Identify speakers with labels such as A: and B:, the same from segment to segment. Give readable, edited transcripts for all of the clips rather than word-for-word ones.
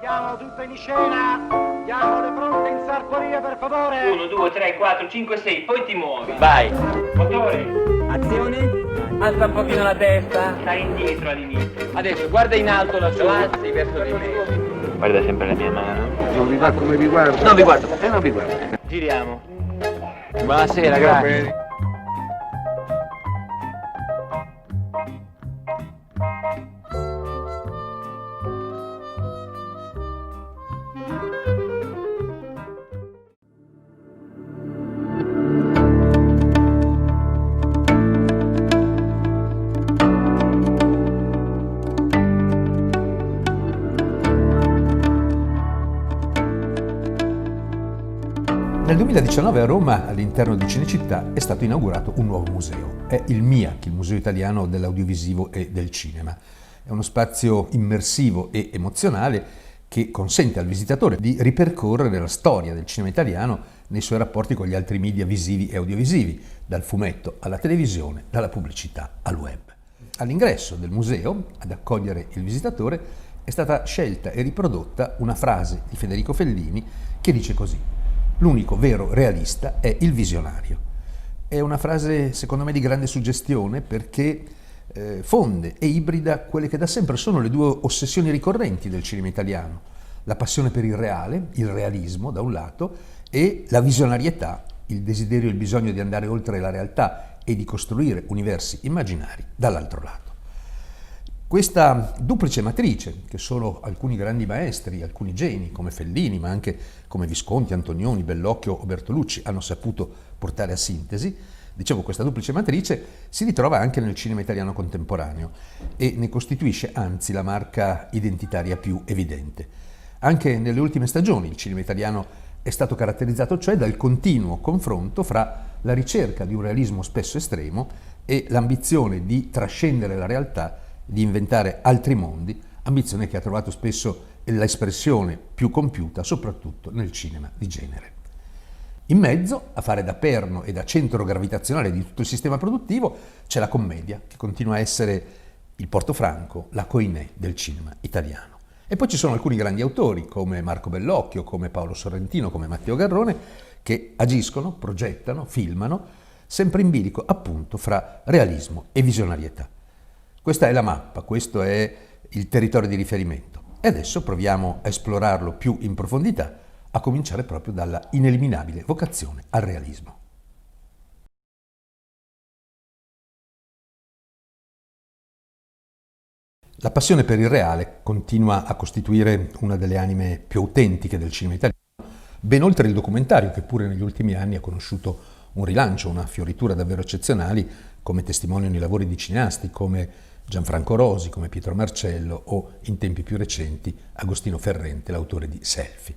A: Mettiamo tutto in scena. Diamo le fronte in sartoria, per favore.
B: 1, 2, 3, 4, 5, 6, poi ti muovi.
C: Vai.
B: Motore.
C: Azione.
B: Alza un pochino la testa. Stai indietro all'inizio.
C: Adesso guarda in alto lassù. Avanzi verso di me.
B: Guarda sempre la mia mano.
D: Non vi va come vi guardo?
C: Non vi guardo.
D: Non vi guardo.
B: Giriamo.
C: Buonasera, grazie.
E: Nel 2019 a Roma, all'interno di Cinecittà, è stato inaugurato un nuovo museo. È il MIAC, il Museo Italiano dell'Audiovisivo e del Cinema. È uno spazio immersivo e emozionale che consente al visitatore di ripercorrere la storia del cinema italiano nei suoi rapporti con gli altri media visivi e audiovisivi, dal fumetto alla televisione, dalla pubblicità al web. All'ingresso del museo, ad accogliere il visitatore, è stata scelta e riprodotta una frase di Federico Fellini che dice così: l'unico vero realista è il visionario. È una frase, secondo me, di grande suggestione perché fonde e ibrida quelle che da sempre sono le due ossessioni ricorrenti del cinema italiano: la passione per il reale, il realismo da un lato, e la visionarietà, il desiderio e il bisogno di andare oltre la realtà e di costruire universi immaginari dall'altro lato. Questa duplice matrice, che solo alcuni grandi maestri, alcuni geni come Fellini, ma anche come Visconti, Antonioni, Bellocchio o Bertolucci hanno saputo portare a sintesi, dicevo, questa duplice matrice si ritrova anche nel cinema italiano contemporaneo e ne costituisce anzi la marca identitaria più evidente. Anche nelle ultime stagioni il cinema italiano è stato caratterizzato cioè dal continuo confronto fra la ricerca di un realismo spesso estremo e l'ambizione di trascendere la realtà, di inventare altri mondi, ambizione che ha trovato spesso l'espressione più compiuta soprattutto nel cinema di genere. In mezzo, a fare da perno e da centro gravitazionale di tutto il sistema produttivo, c'è la commedia, che continua a essere il portofranco, la coinè del cinema italiano. E poi ci sono alcuni grandi autori, come Marco Bellocchio, come Paolo Sorrentino, come Matteo Garrone, che agiscono, progettano, filmano, sempre in bilico appunto fra realismo e visionarietà. Questa è la mappa, questo è il territorio di riferimento e adesso proviamo a esplorarlo più in profondità, a cominciare proprio dalla ineliminabile vocazione al realismo. La passione per il reale continua a costituire una delle anime più autentiche del cinema italiano, ben oltre il documentario che pure negli ultimi anni ha conosciuto un rilancio, una fioritura davvero eccezionali, come testimoniano i lavori di cineasti come Gianfranco Rosi, come Pietro Marcello o, in tempi più recenti, Agostino Ferrente, l'autore di Selfie.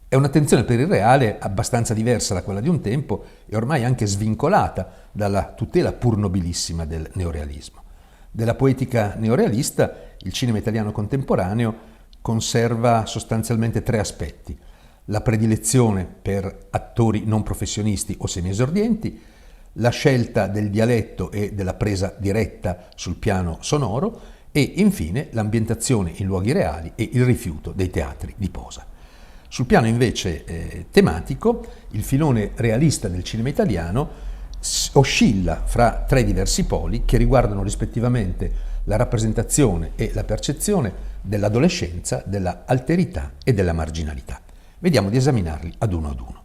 E: È un'attenzione per il reale abbastanza diversa da quella di un tempo e ormai anche svincolata dalla tutela pur nobilissima del neorealismo. Della poetica neorealista, il cinema italiano contemporaneo conserva sostanzialmente tre aspetti: la predilezione per attori non professionisti o semiesordienti, la scelta del dialetto e della presa diretta sul piano sonoro e infine l'ambientazione in luoghi reali e il rifiuto dei teatri di posa. Sul piano invece tematico, il filone realista del cinema italiano oscilla fra tre diversi poli che riguardano rispettivamente la rappresentazione e la percezione dell'adolescenza, della alterità e della marginalità. Vediamo di esaminarli ad uno.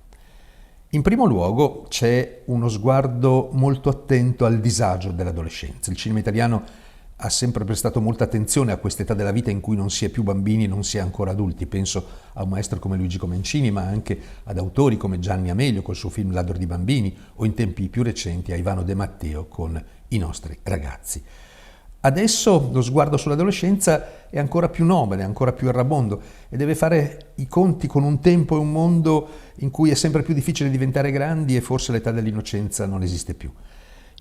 E: In primo luogo c'è uno sguardo molto attento al disagio dell'adolescenza. Il cinema italiano ha sempre prestato molta attenzione a quest'età della vita in cui non si è più bambini, non si è ancora adulti. Penso a un maestro come Luigi Comencini, ma anche ad autori come Gianni Amelio col suo film Ladro di bambini o in tempi più recenti a Ivano De Matteo con I nostri ragazzi. Adesso lo sguardo sull'adolescenza è ancora più nobile, ancora più errabondo e deve fare i conti con un tempo e un mondo in cui è sempre più difficile diventare grandi e forse l'età dell'innocenza non esiste più.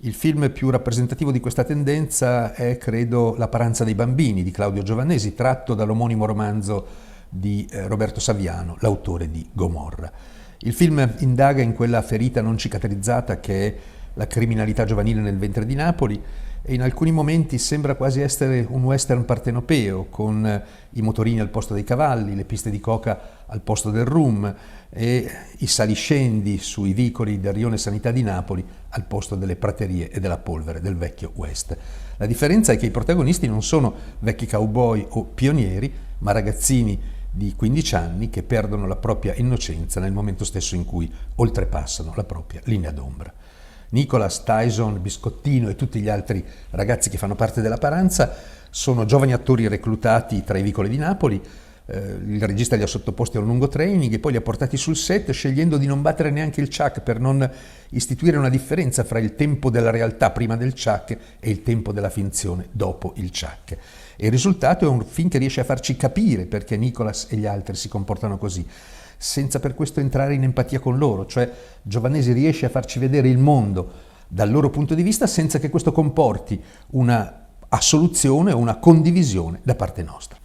E: Il film più rappresentativo di questa tendenza è, credo, La paranza dei bambini di Claudio Giovannesi, tratto dall'omonimo romanzo di Roberto Saviano, l'autore di Gomorra. Il film indaga in quella ferita non cicatrizzata che è la criminalità giovanile nel ventre di Napoli e in alcuni momenti sembra quasi essere un western partenopeo, con i motorini al posto dei cavalli, le piste di coca al posto del rum e i saliscendi sui vicoli del rione Sanità di Napoli al posto delle praterie e della polvere del vecchio West. La differenza è che i protagonisti non sono vecchi cowboy o pionieri, ma ragazzini di 15 anni che perdono la propria innocenza nel momento stesso in cui oltrepassano la propria linea d'ombra. Nicholas, Tyson, Biscottino e tutti gli altri ragazzi che fanno parte della paranza sono giovani attori reclutati tra i vicoli di Napoli. Il regista li ha sottoposti a un lungo training e poi li ha portati sul set scegliendo di non battere neanche il ciak per non istituire una differenza fra il tempo della realtà prima del ciak e il tempo della finzione dopo il ciak. E il risultato è un film che riesce a farci capire perché Nicholas e gli altri si comportano così, senza per questo entrare in empatia con loro, cioè Giovanesi riesce a farci vedere il mondo dal loro punto di vista senza che questo comporti una assoluzione o una condivisione da parte nostra.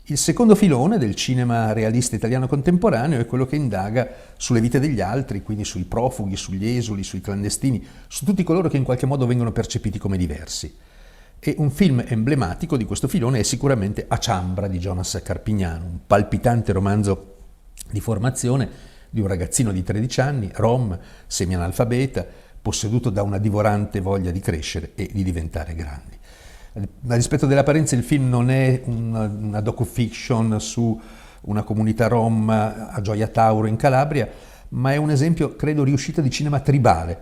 E: Il secondo filone del cinema realista italiano contemporaneo è quello che indaga sulle vite degli altri, quindi sui profughi, sugli esuli, sui clandestini, su tutti coloro che in qualche modo vengono percepiti come diversi. E un film emblematico di questo filone è sicuramente A Ciambra di Jonas Carpignano, un palpitante romanzo di formazione di un ragazzino di 13 anni, rom, semianalfabeta, posseduto da una divorante voglia di crescere e di diventare grandi. A dispetto delle apparenze, il film non è una docufiction su una comunità rom a Gioia Tauro in Calabria, ma è un esempio, credo, riuscito di cinema tribale.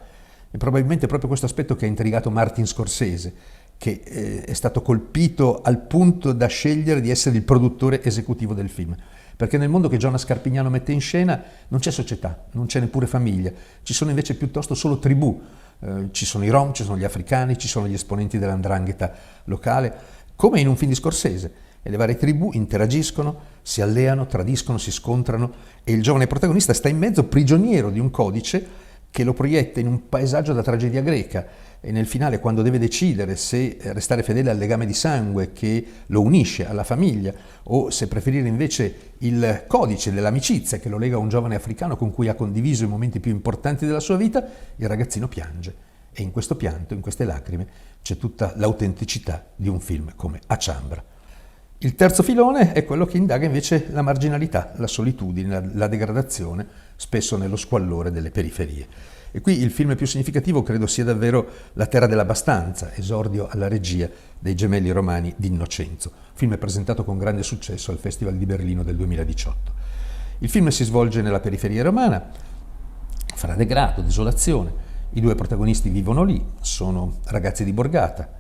E: E probabilmente è proprio questo aspetto che ha intrigato Martin Scorsese, che è stato colpito al punto da scegliere di essere il produttore esecutivo del film. Perché nel mondo che Jonas Carpignano mette in scena non c'è società, non c'è neppure famiglia, ci sono invece piuttosto solo tribù. Ci sono i rom, ci sono gli africani, ci sono gli esponenti dell''ndrangheta locale, come in un film di Scorsese. E le varie tribù interagiscono, si alleano, tradiscono, si scontrano e il giovane protagonista sta in mezzo prigioniero di un codice che lo proietta in un paesaggio da tragedia greca. E nel finale, quando deve decidere se restare fedele al legame di sangue che lo unisce alla famiglia o se preferire invece il codice dell'amicizia che lo lega a un giovane africano con cui ha condiviso i momenti più importanti della sua vita, il ragazzino piange. E in questo pianto, in queste lacrime, c'è tutta l'autenticità di un film come A Ciambra. Il terzo filone è quello che indaga invece la marginalità, la solitudine, la degradazione, spesso nello squallore delle periferie. E qui il film più significativo credo sia davvero La terra dell'abbastanza, esordio alla regia dei gemelli romani di Innocenzo, film presentato con grande successo al Festival di Berlino del 2018. Il film si svolge nella periferia romana, fra degrado, desolazione. I due protagonisti vivono lì, sono ragazzi di borgata,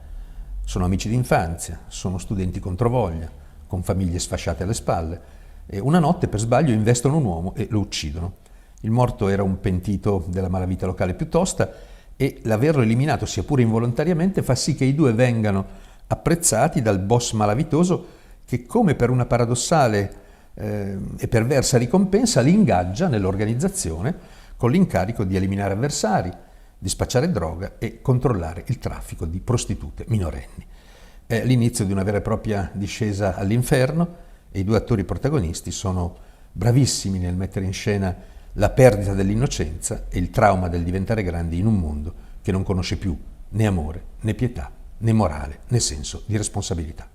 E: sono amici d'infanzia, sono studenti controvoglia, con famiglie sfasciate alle spalle, e una notte per sbaglio investono un uomo e lo uccidono. Il morto era un pentito della malavita locale più tosta e l'averlo eliminato, sia pure involontariamente, fa sì che i due vengano apprezzati dal boss malavitoso che, come per una paradossale e perversa ricompensa, li ingaggia nell'organizzazione con l'incarico di eliminare avversari, di spacciare droga e controllare il traffico di prostitute minorenni. È l'inizio di una vera e propria discesa all'inferno e i due attori protagonisti sono bravissimi nel mettere in scena la perdita dell'innocenza e il trauma del diventare grandi in un mondo che non conosce più né amore, né pietà, né morale, né senso di responsabilità.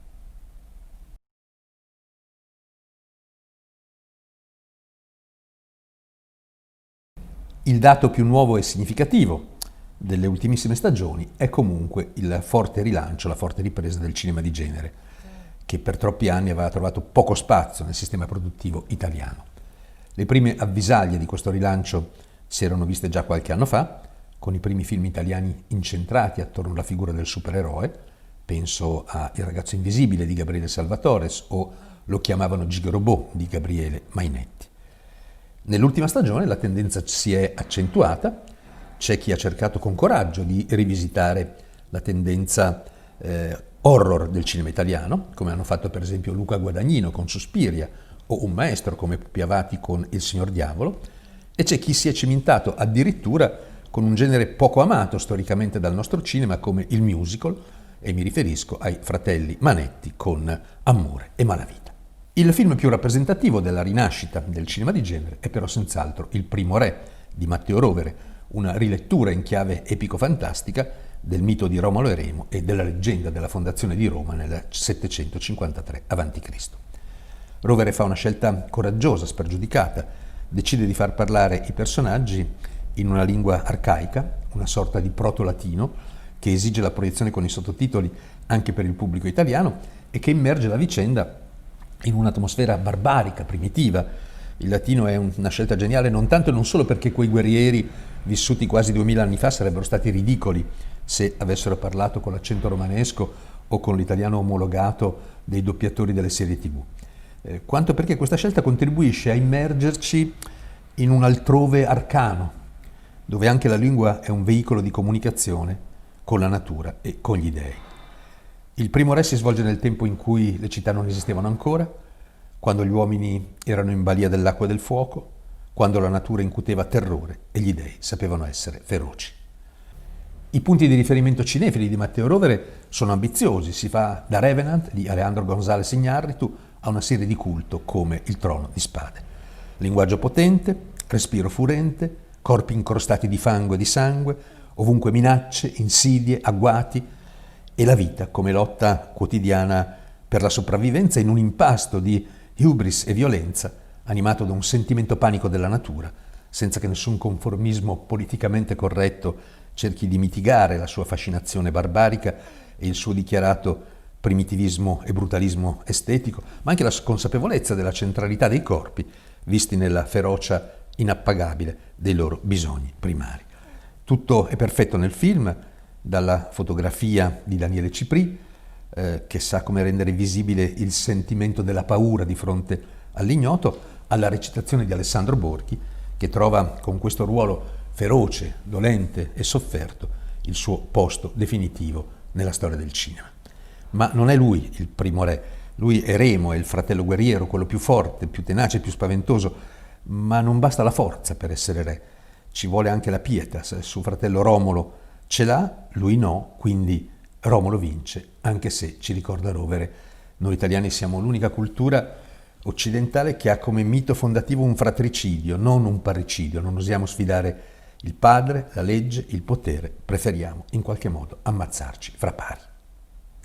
E: Il dato più nuovo e significativo delle ultimissime stagioni è comunque il forte rilancio, la forte ripresa del cinema di genere, che per troppi anni aveva trovato poco spazio nel sistema produttivo italiano. Le prime avvisaglie di questo rilancio si erano viste già qualche anno fa, con i primi film italiani incentrati attorno alla figura del supereroe. Penso a Il ragazzo invisibile di Gabriele Salvatores o Lo chiamavano Gigrobot di Gabriele Mainetti. Nell'ultima stagione la tendenza si è accentuata, c'è chi ha cercato con coraggio di rivisitare la tendenza horror del cinema italiano, come hanno fatto per esempio Luca Guadagnino con Suspiria, o un maestro come Pupi Avati con Il signor Diavolo, e c'è chi si è cimentato addirittura con un genere poco amato storicamente dal nostro cinema come il musical, e mi riferisco ai fratelli Manetti con Amore e Malavita. Il film più rappresentativo della rinascita del cinema di genere è però senz'altro Il primo re di Matteo Rovere, una rilettura in chiave epico-fantastica del mito di Romolo e Remo e della leggenda della fondazione di Roma nel 753 a.C. Rovere fa una scelta coraggiosa, spregiudicata, decide di far parlare i personaggi in una lingua arcaica, una sorta di proto-latino, che esige la proiezione con i sottotitoli anche per il pubblico italiano e che immerge la vicenda in un'atmosfera barbarica, primitiva. Il latino è una scelta geniale non tanto e non solo perché quei guerrieri vissuti quasi 2000 anni fa sarebbero stati ridicoli se avessero parlato con l'accento romanesco o con l'italiano omologato dei doppiatori delle serie TV, quanto perché questa scelta contribuisce a immergerci in un altrove arcano, dove anche la lingua è un veicolo di comunicazione con la natura e con gli dei. Il primo re si svolge nel tempo in cui le città non esistevano ancora, quando gli uomini erano in balia dell'acqua e del fuoco, quando la natura incuteva terrore e gli dei sapevano essere feroci. I punti di riferimento cinefili di Matteo Rovere sono ambiziosi, si fa da Revenant di Alejandro González Iñárritu a una serie di culto come Il Trono di Spade. Linguaggio potente, respiro furente, corpi incrostati di fango e di sangue, ovunque minacce, insidie, agguati e la vita come lotta quotidiana per la sopravvivenza in un impasto di hubris e violenza, animato da un sentimento panico della natura, senza che nessun conformismo politicamente corretto cerchi di mitigare la sua fascinazione barbarica e il suo dichiarato primitivismo e brutalismo estetico, ma anche la consapevolezza della centralità dei corpi, visti nella ferocia inappagabile dei loro bisogni primari. Tutto è perfetto nel film, dalla fotografia di Daniele Cipri, che sa come rendere visibile il sentimento della paura di fronte all'ignoto, alla recitazione di Alessandro Borghi, che trova con questo ruolo feroce, dolente e sofferto il suo posto definitivo nella storia del cinema. Ma non è lui il primo re, lui è Remo, è il fratello guerriero, quello più forte, più tenace, più spaventoso, ma non basta la forza per essere re, ci vuole anche la pietas. Il suo fratello Romolo ce l'ha, lui no, quindi Romolo vince, anche se, ci ricorda Rovere, noi italiani siamo l'unica cultura occidentale che ha come mito fondativo un fratricidio, non un parricidio, non osiamo sfidare il padre, la legge, il potere, preferiamo in qualche modo ammazzarci fra pari.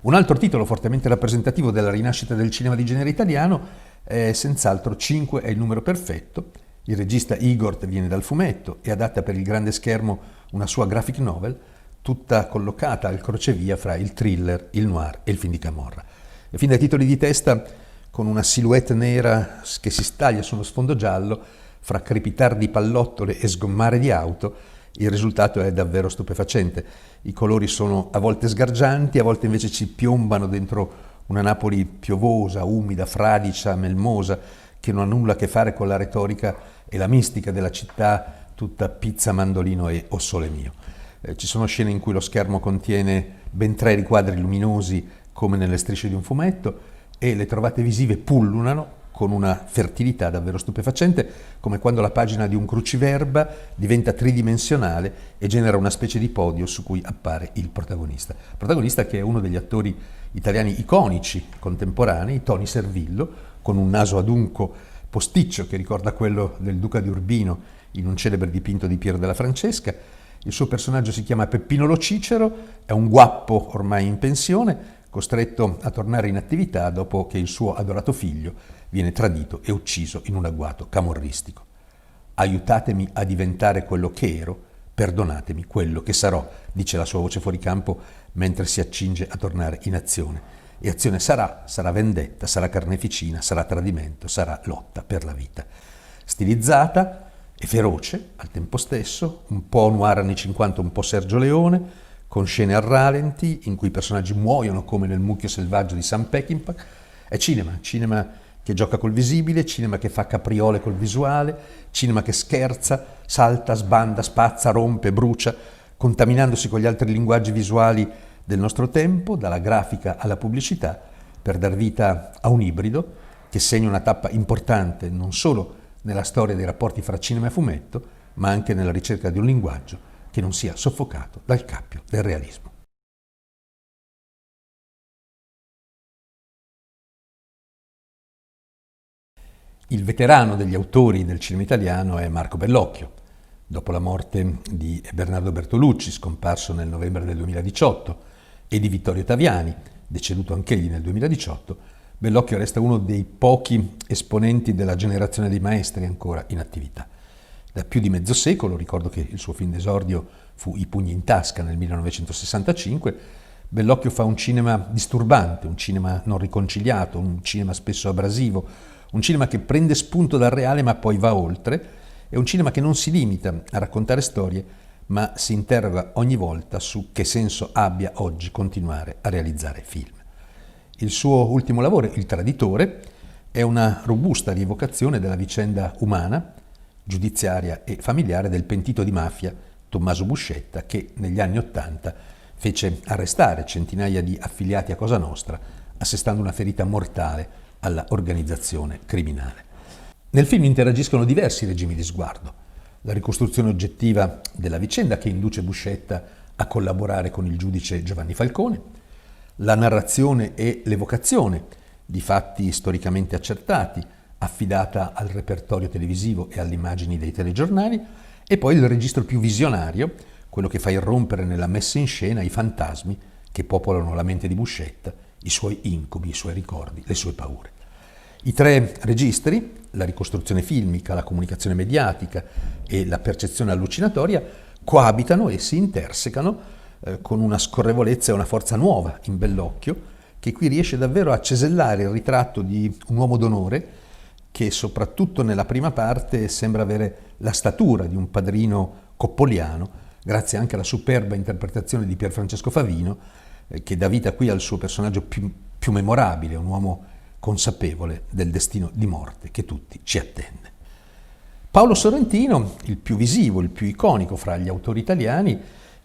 E: Un altro titolo fortemente rappresentativo della rinascita del cinema di genere italiano è senz'altro 5 è il numero perfetto. Il regista Igor viene dal fumetto e adatta per il grande schermo una sua graphic novel, tutta collocata al crocevia fra il thriller, il noir e il film di Camorra. E fin dai titoli di testa, con una silhouette nera che si staglia sullo sfondo giallo, fra crepitar di pallottole e sgommare di auto, il risultato è davvero stupefacente. I colori sono a volte sgargianti, a volte invece ci piombano dentro una Napoli piovosa, umida, fradicia, melmosa, che non ha nulla a che fare con la retorica e la mistica della città tutta pizza, mandolino e o sole mio. Ci sono scene in cui lo schermo contiene ben 3 riquadri luminosi come nelle strisce di un fumetto e le trovate visive pullulano con una fertilità davvero stupefacente, come quando la pagina di un cruciverba diventa tridimensionale e genera una specie di podio su cui appare il protagonista. Protagonista che è uno degli attori italiani iconici contemporanei, Tony Servillo, con un naso adunco posticcio che ricorda quello del Duca di Urbino in un celebre dipinto di Piero della Francesca. Il suo personaggio si chiama Peppino Lo Cicero, è un guappo ormai in pensione, costretto a tornare in attività dopo che il suo adorato figlio viene tradito e ucciso in un agguato camorristico. Aiutatemi a diventare quello che ero, perdonatemi quello che sarò, dice la sua voce fuori campo mentre si accinge a tornare in azione. E azione sarà vendetta, sarà carneficina, sarà tradimento, sarà lotta per la vita. Stilizzata e feroce al tempo stesso, un po' noir anni 50, un po' Sergio Leone, con scene a ralenti in cui i personaggi muoiono come nel mucchio selvaggio di Sam Peckinpah. È cinema che gioca col visibile, cinema che fa capriole col visuale, cinema che scherza, salta, sbanda, spazza, rompe, brucia, contaminandosi con gli altri linguaggi visuali del nostro tempo, dalla grafica alla pubblicità, per dar vita a un ibrido che segna una tappa importante non solo nella storia dei rapporti fra cinema e fumetto, ma anche nella ricerca di un linguaggio che non sia soffocato dal cappio del realismo. Il veterano degli autori del cinema italiano è Marco Bellocchio. dopo la morte di Bernardo Bertolucci, scomparso nel novembre del 2018, e di Vittorio Taviani, deceduto anch'egli nel 2018, Bellocchio resta uno dei pochi esponenti della generazione dei maestri ancora in attività. Da più di mezzo secolo, ricordo che il suo film d'esordio fu I pugni in tasca nel 1965, Bellocchio fa un cinema disturbante, un cinema non riconciliato, un cinema spesso abrasivo, un cinema che prende spunto dal reale ma poi va oltre, è un cinema che non si limita a raccontare storie, ma si interroga ogni volta su che senso abbia oggi continuare a realizzare film. Il suo ultimo lavoro, Il traditore, è una robusta rievocazione della vicenda umana, giudiziaria e familiare del pentito di mafia Tommaso Buscetta, che negli anni '80 fece arrestare centinaia di affiliati a Cosa Nostra, assestando una ferita mortale alla organizzazione criminale. Nel film interagiscono diversi regimi di sguardo: la ricostruzione oggettiva della vicenda, che induce Buscetta a collaborare con il giudice Giovanni Falcone, la narrazione e l'evocazione di fatti storicamente accertati, affidata al repertorio televisivo e alle immagini dei telegiornali, e poi il registro più visionario, quello che fa irrompere nella messa in scena i fantasmi che popolano la mente di Buscetta, i suoi incubi, i suoi ricordi, le sue paure. I tre registri, la ricostruzione filmica, la comunicazione mediatica e la percezione allucinatoria, coabitano e si intersecano con una scorrevolezza e una forza nuova in Bellocchio, che qui riesce davvero a cesellare il ritratto di un uomo d'onore che soprattutto nella prima parte sembra avere la statura di un padrino coppoliano, grazie anche alla superba interpretazione di Pierfrancesco Favino, che dà vita qui al suo personaggio più memorabile, un uomo consapevole del destino di morte che tutti ci attende. Paolo Sorrentino, il più visivo, il più iconico fra gli autori italiani,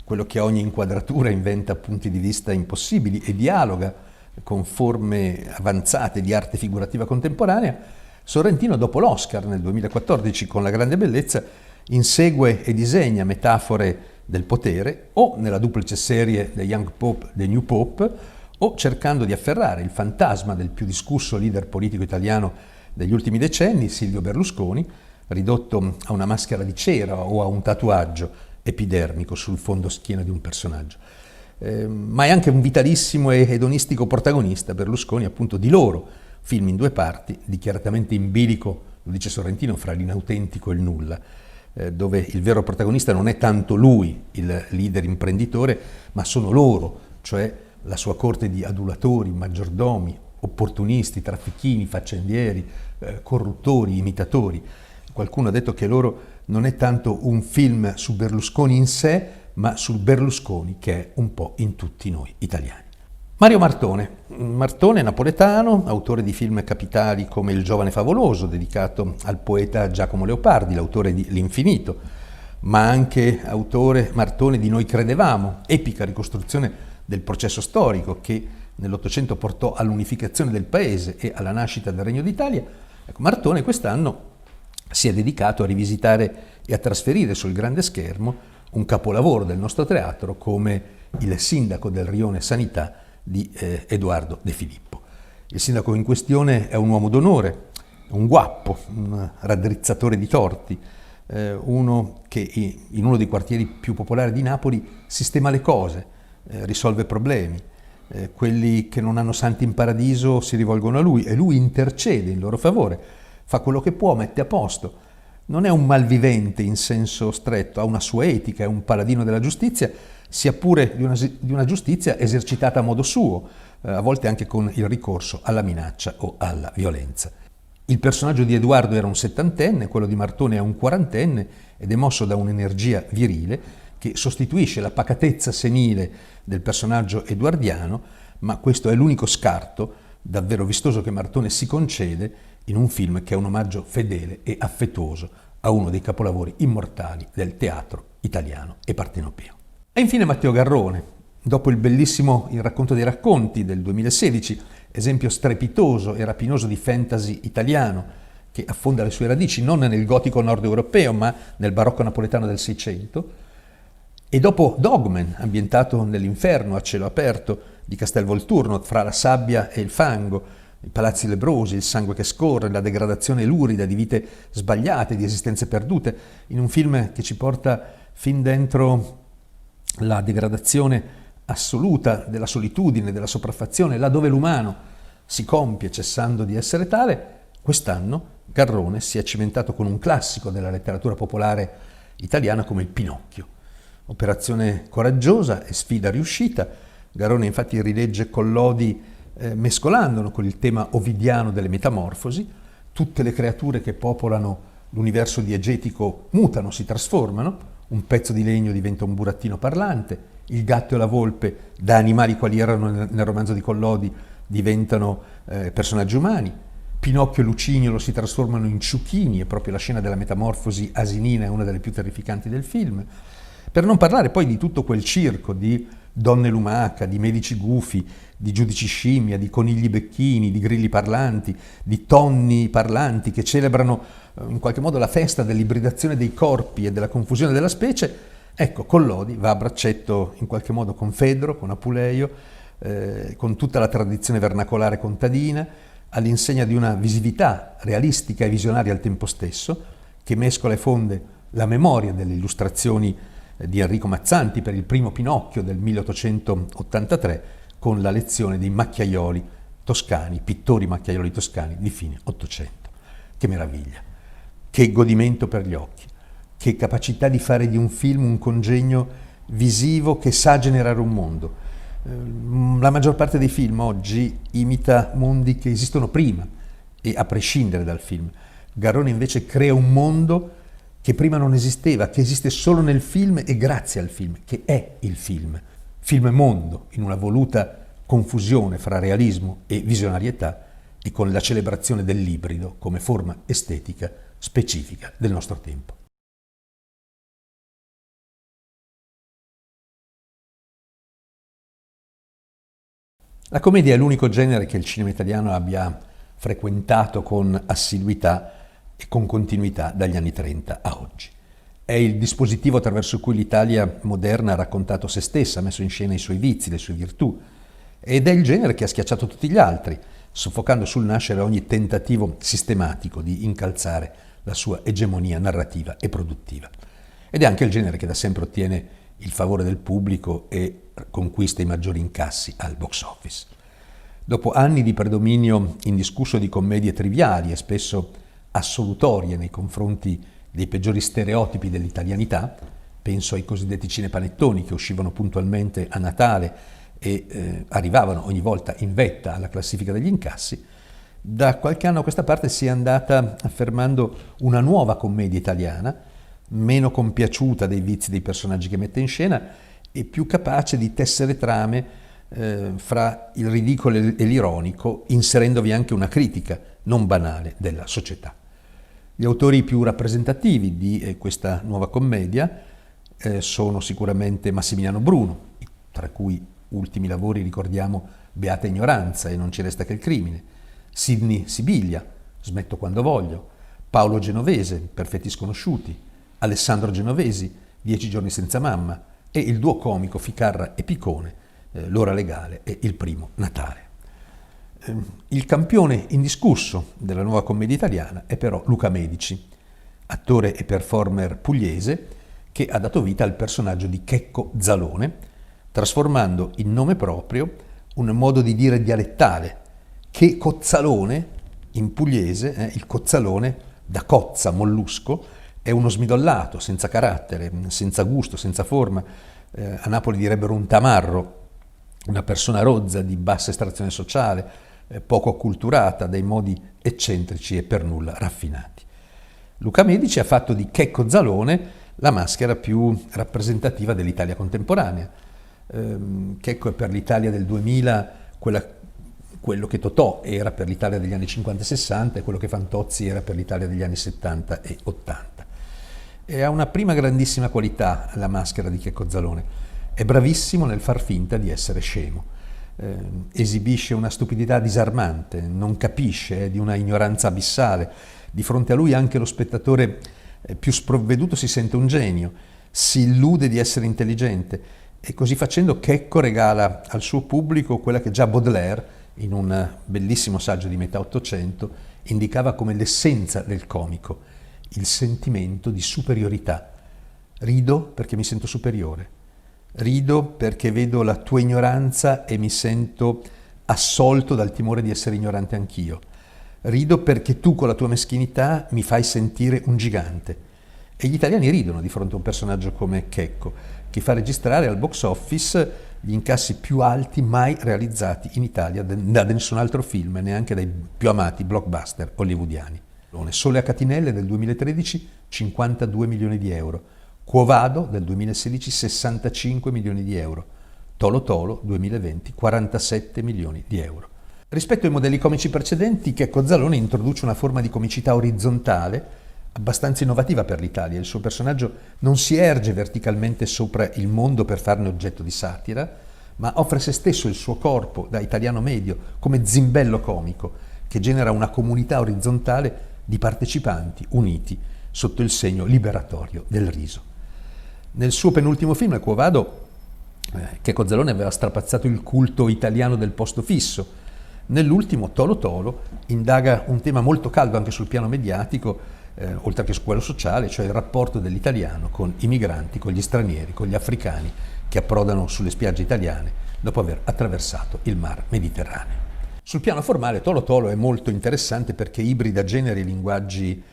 E: quello che a ogni inquadratura inventa punti di vista impossibili e dialoga con forme avanzate di arte figurativa contemporanea, Sorrentino, dopo l'Oscar nel 2014 con La grande bellezza, insegue e disegna metafore del potere, o nella duplice serie The Young Pope, The New Pope, o cercando di afferrare il fantasma del più discusso leader politico italiano degli ultimi decenni, Silvio Berlusconi, ridotto a una maschera di cera o a un tatuaggio epidermico sul fondo schiena di un personaggio. Ma è anche un vitalissimo e edonistico protagonista, Berlusconi, appunto, di Loro, film in due parti, dichiaratamente in bilico, lo dice Sorrentino, fra l'inautentico e il nulla, dove il vero protagonista non è tanto lui, il leader imprenditore, ma sono loro, cioè la sua corte di adulatori, maggiordomi, opportunisti, traffichini, faccendieri, corruttori, imitatori. Qualcuno ha detto che Loro non è tanto un film su Berlusconi in sé, ma sul Berlusconi che è un po' in tutti noi italiani. Mario Martone napoletano, autore di film capitali come Il giovane favoloso, dedicato al poeta Giacomo Leopardi, l'autore di L'Infinito, ma anche autore Martone di Noi credevamo, epica ricostruzione del processo storico che nell'Ottocento portò all'unificazione del paese e alla nascita del Regno d'Italia. Ecco, Martone quest'anno si è dedicato a rivisitare e a trasferire sul grande schermo un capolavoro del nostro teatro come Il sindaco del Rione Sanità di Edoardo De Filippo. Il sindaco in questione è un uomo d'onore, un guappo, un raddrizzatore di torti, uno che in uno dei quartieri più popolari di Napoli sistema le cose, risolve problemi. Quelli che non hanno santi in paradiso si rivolgono a lui e lui intercede in loro favore, fa quello che può, mette a posto. Non è un malvivente in senso stretto, ha una sua etica, è un paladino della giustizia, sia pure di una giustizia esercitata a modo suo, a volte anche con il ricorso alla minaccia o alla violenza. Il personaggio di Edoardo era un settantenne, quello di Martone è un quarantenne ed è mosso da un'energia virile che sostituisce la pacatezza senile del personaggio edoardiano, ma questo è l'unico scarto davvero vistoso che Martone si concede in un film che è un omaggio fedele e affettuoso a uno dei capolavori immortali del teatro italiano e partenopeo. E infine Matteo Garrone, dopo il bellissimo Il racconto dei racconti del 2016, esempio strepitoso e rapinoso di fantasy italiano che affonda le sue radici non nel gotico nord europeo ma nel barocco napoletano del Seicento, e dopo Dogman, ambientato nell'inferno a cielo aperto di Castelvolturno, fra la sabbia e il fango, i palazzi lebrosi, il sangue che scorre, la degradazione lurida di vite sbagliate, di esistenze perdute, in un film che ci porta fin dentro la degradazione assoluta della solitudine, della sopraffazione, là dove l'umano si compie cessando di essere tale. Quest'anno Garrone si è cimentato con un classico della letteratura popolare italiana come il Pinocchio. Operazione coraggiosa e sfida riuscita. Garrone infatti rilegge Collodi mescolandolo con il tema ovidiano delle metamorfosi. Tutte le creature che popolano l'universo diegetico mutano, si trasformano. Un pezzo di legno diventa un burattino parlante, il gatto e la volpe, da animali quali erano nel romanzo di Collodi, diventano personaggi umani. Pinocchio e Lucignolo si trasformano in ciuchini, e proprio la scena della metamorfosi asinina è una delle più terrificanti del film. Per non parlare poi di tutto quel circo di donne lumaca, di medici gufi, di giudici scimmia, di conigli becchini, di grilli parlanti, di tonni parlanti che celebrano in qualche modo la festa dell'ibridazione dei corpi e della confusione della specie. Ecco, Collodi va a braccetto in qualche modo con Fedro, con Apuleio, con tutta la tradizione vernacolare contadina, all'insegna di una visività realistica e visionaria al tempo stesso, che mescola e fonde la memoria delle illustrazioni di Enrico Mazzanti per il primo Pinocchio del 1883 con la lezione dei macchiaioli toscani, pittori macchiaioli toscani di fine Ottocento. Che meraviglia, che godimento per gli occhi, che capacità di fare di un film un congegno visivo che sa generare un mondo. La maggior parte dei film oggi imita mondi che esistono prima e a prescindere dal film. Garrone invece crea un mondo che prima non esisteva, che esiste solo nel film e grazie al film, che è il film. Film mondo, in una voluta confusione fra realismo e visionarietà e con la celebrazione dell'ibrido come forma estetica specifica del nostro tempo. La commedia è l'unico genere che il cinema italiano abbia frequentato con assiduità e con continuità dagli anni 30 a oggi. È il dispositivo attraverso cui l'Italia moderna ha raccontato se stessa, ha messo in scena i suoi vizi, le sue virtù, ed è il genere che ha schiacciato tutti gli altri, soffocando sul nascere ogni tentativo sistematico di incalzare la sua egemonia narrativa e produttiva. Ed è anche il genere che da sempre ottiene il favore del pubblico e conquista i maggiori incassi al box office. Dopo anni di predominio indiscusso di commedie triviali e spesso assolutorie nei confronti dei peggiori stereotipi dell'italianità, penso ai cosiddetti cinepanettoni che uscivano puntualmente a Natale e arrivavano ogni volta in vetta alla classifica degli incassi, da qualche anno a questa parte si è andata affermando una nuova commedia italiana, meno compiaciuta dei vizi dei personaggi che mette in scena e più capace di tessere trame fra il ridicolo e l'ironico, inserendovi anche una critica non banale della società. Gli autori più rappresentativi di questa nuova commedia sono sicuramente Massimiliano Bruno, tra cui ultimi lavori ricordiamo Beata ignoranza e Non ci resta che il crimine, Sidney Sibiglia, Smetto quando voglio, Paolo Genovese, Perfetti sconosciuti, Alessandro Genovesi, 10 giorni senza mamma, e il duo comico Ficarra e Picone, L'ora legale e Il primo Natale. Il campione indiscusso della nuova commedia italiana è però Luca Medici, attore e performer pugliese che ha dato vita al personaggio di Checco Zalone, trasformando in nome proprio un modo di dire dialettale, che cozzalone in pugliese, il cozzalone da cozza, mollusco, è uno smidollato, senza carattere, senza gusto, senza forma. A Napoli direbbero un tamarro, una persona rozza di bassa estrazione sociale, poco acculturata, dai modi eccentrici e per nulla raffinati. Luca Medici ha fatto di Checco Zalone la maschera più rappresentativa dell'Italia contemporanea. Checco è per l'Italia del 2000 quello che Totò era per l'Italia degli anni 50 e 60 e quello che Fantozzi era per l'Italia degli anni 70 e 80. E ha una prima grandissima qualità la maschera di Checco Zalone. È bravissimo nel far finta di essere scemo. Esibisce una stupidità disarmante, non capisce, è di una ignoranza abissale. Di fronte a lui anche lo spettatore più sprovveduto si sente un genio, si illude di essere intelligente e così facendo Checco regala al suo pubblico quella che già Baudelaire in un bellissimo saggio di metà Ottocento, indicava come l'essenza del comico il sentimento di superiorità. Rido perché mi sento superiore, rido perché vedo la tua ignoranza e mi sento assolto dal timore di essere ignorante anch'io. Rido perché tu con la tua meschinità mi fai sentire un gigante. E gli italiani ridono di fronte a un personaggio come Checco, che fa registrare al box office gli incassi più alti mai realizzati in Italia da nessun altro film, neanche dai più amati blockbuster hollywoodiani. Sole a Catinelle del 2013 52 milioni di euro, Quo Vado del 2016 65 milioni di euro, Tolo Tolo 2020 47 milioni di euro. Rispetto ai modelli comici precedenti, Checco Zalone introduce una forma di comicità orizzontale abbastanza innovativa per l'Italia. Il suo personaggio non si erge verticalmente sopra il mondo per farne oggetto di satira, ma offre se stesso, il suo corpo, da italiano medio, come zimbello comico, che genera una comunità orizzontale di partecipanti uniti sotto il segno liberatorio del riso. Nel suo penultimo film, Quo Vado, Checco Zalone aveva strapazzato il culto italiano del posto fisso. Nell'ultimo, Tolo Tolo, indaga un tema molto caldo anche sul piano mediatico, oltre che su quello sociale, cioè il rapporto dell'italiano con i migranti, con gli stranieri, con gli africani che approdano sulle spiagge italiane dopo aver attraversato il mar Mediterraneo. Sul piano formale, Tolo Tolo è molto interessante perché ibrida generi e linguaggi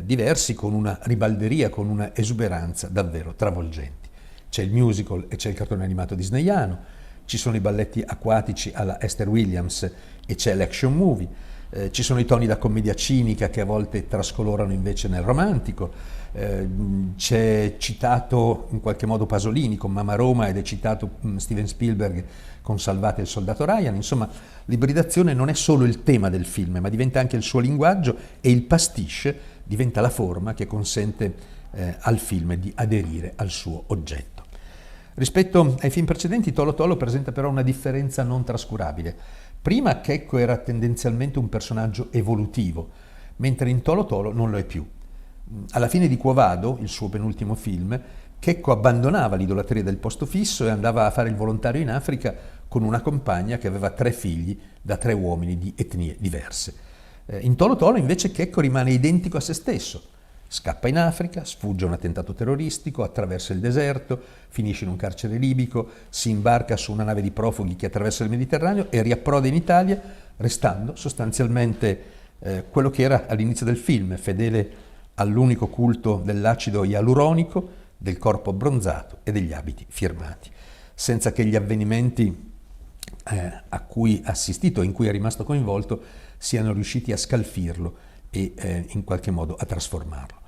E: diversi con una ribalderia, con una esuberanza davvero travolgenti. C'è il musical e c'è il cartone animato disneyano, ci sono i balletti acquatici alla Esther Williams e c'è l'action movie, ci sono i toni da commedia cinica che a volte trascolorano invece nel romantico, c'è citato in qualche modo Pasolini con Mamma Roma ed è citato Steven Spielberg con Salvate il soldato Ryan. Insomma, l'ibridazione non è solo il tema del film, ma diventa anche il suo linguaggio e il pastiche diventa la forma che consente al film di aderire al suo oggetto. Rispetto ai film precedenti, Tolo Tolo presenta però una differenza non trascurabile. Prima Checco era tendenzialmente un personaggio evolutivo, mentre in Tolo Tolo non lo è più. Alla fine di Quo Vado, il suo penultimo film, Checco abbandonava l'idolatria del posto fisso e andava a fare il volontario in Africa con una compagna che aveva 3 figli da 3 uomini di etnie diverse. In Tolo Tolo invece Checco rimane identico a se stesso. Scappa in Africa, sfugge a un attentato terroristico, attraversa il deserto, finisce in un carcere libico, si imbarca su una nave di profughi che attraversa il Mediterraneo e riapproda in Italia, restando sostanzialmente quello che era all'inizio del film, fedele all'unico culto dell'acido ialuronico, del corpo abbronzato e degli abiti firmati, senza che gli avvenimenti a cui ha assistito, in cui è rimasto coinvolto, siano riusciti a scalfirlo e in qualche modo a trasformarlo.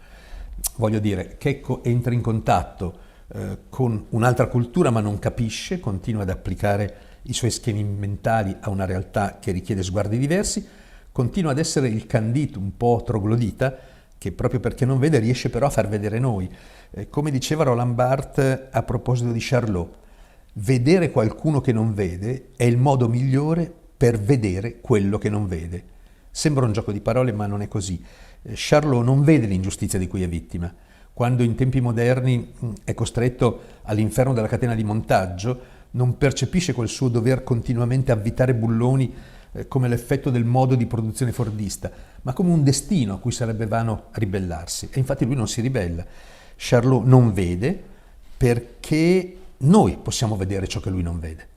E: Voglio dire, Checco entra in contatto con un'altra cultura ma non capisce, continua ad applicare i suoi schemi mentali a una realtà che richiede sguardi diversi, continua ad essere il candito un po' troglodita che proprio perché non vede riesce però a far vedere noi. Come diceva Roland Barthes a proposito di Charlot, vedere qualcuno che non vede è il modo migliore per vedere quello che non vede. Sembra un gioco di parole, ma non è così. Charlot non vede l'ingiustizia di cui è vittima. Quando in tempi moderni è costretto all'inferno della catena di montaggio, non percepisce quel suo dover continuamente avvitare bulloni come l'effetto del modo di produzione fordista, ma come un destino a cui sarebbe vano ribellarsi. E infatti lui non si ribella. Charlot non vede perché noi possiamo vedere ciò che lui non vede.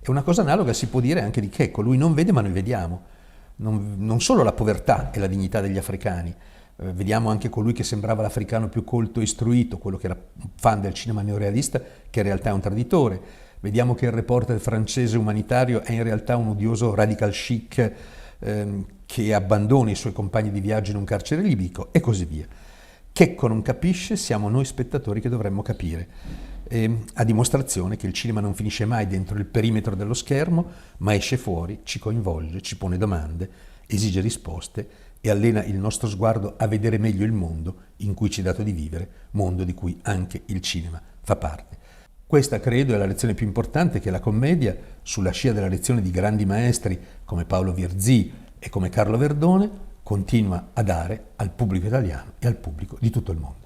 E: E una cosa analoga si può dire anche di Checco. Lui non vede, ma noi vediamo. Non solo la povertà e la dignità degli africani, vediamo anche colui che sembrava l'africano più colto e istruito, quello che era un fan del cinema neorealista, che in realtà è un traditore. Vediamo che il reporter francese umanitario è in realtà un odioso radical chic che abbandona i suoi compagni di viaggio in un carcere libico e così via. Checco non capisce, siamo noi spettatori che dovremmo capire. A dimostrazione che il cinema non finisce mai dentro il perimetro dello schermo, ma esce fuori, ci coinvolge, ci pone domande, esige risposte e allena il nostro sguardo a vedere meglio il mondo in cui ci è dato di vivere, mondo di cui anche il cinema fa parte. Questa, credo, è la lezione più importante che la commedia, sulla scia della lezione di grandi maestri come Paolo Virzì e come Carlo Verdone, continua a dare al pubblico italiano e al pubblico di tutto il mondo.